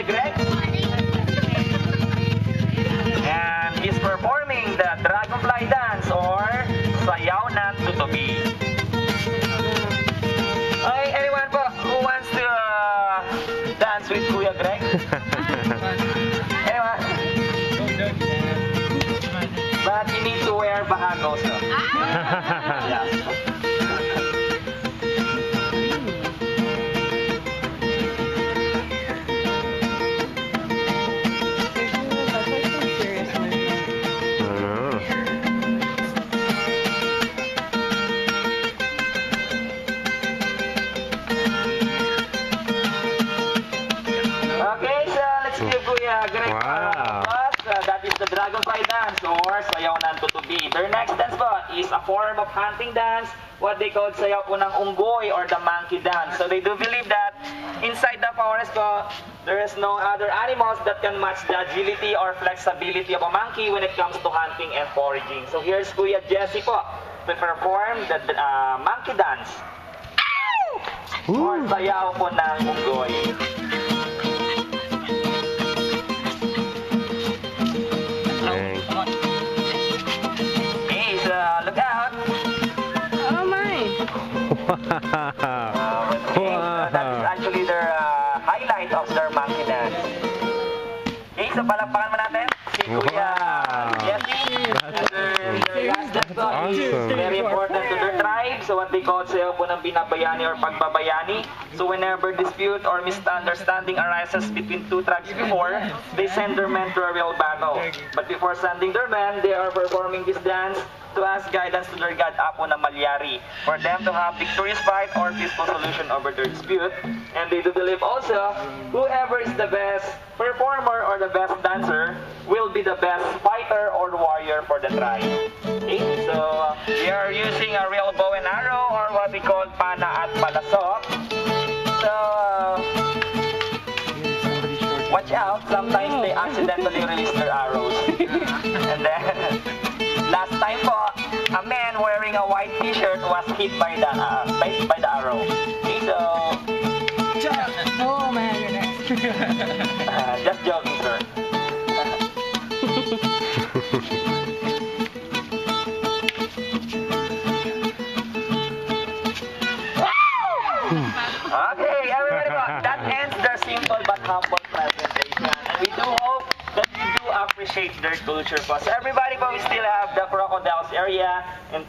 Kuya Greg. And he's performing the dragonfly dance or sayaw ng tutubi. Okay, anyone po who wants to dance with Kuya Greg? Anyone? But you need to wear bahag also. Yeah. Wow. That is the dragonfly dance or sayaw ng tutubi. Their next dance po is a form of hunting dance, what they call sayaw po ng unggoy or the monkey dance. So they do believe that inside the forest po, there is no other animals that can match the agility or flexibility of a monkey when it comes to hunting and foraging. So here's Kuya Jesse po to perform the monkey dance or sayaw po ng unggoy. Look out! Oh my! Wow. That is actually their highlight of their monkey dance. Okay, so palakpakan mo natin si Kuya Jesse. Their last dance is very important to their tribe. So what they call sayaw po ng binabayani or pagbabayani. So whenever dispute or misunderstanding arises between two tribes before, they send their men to a real battle. But before sending their men, they are performing this dance to ask guidance to their god Apo na Malyari for them to have victorious fight or peaceful solution over their dispute. And they do believe also whoever is the best performer or the best dancer will be the best fighter or warrior for the tribe. Okay, so they are using a real bow and arrow or what we call pana at palasok. So watch out, sometimes they accidentally release their arrows. And then last time po, a man wearing a white t-shirt was hit by the arrow. Okay, so Oh man, you're next. just joking, sir. Okay, everybody po, that ends their simple but humble presentation. And we do hope that you do appreciate their culture po. So everybody po, we still have the crocodiles area and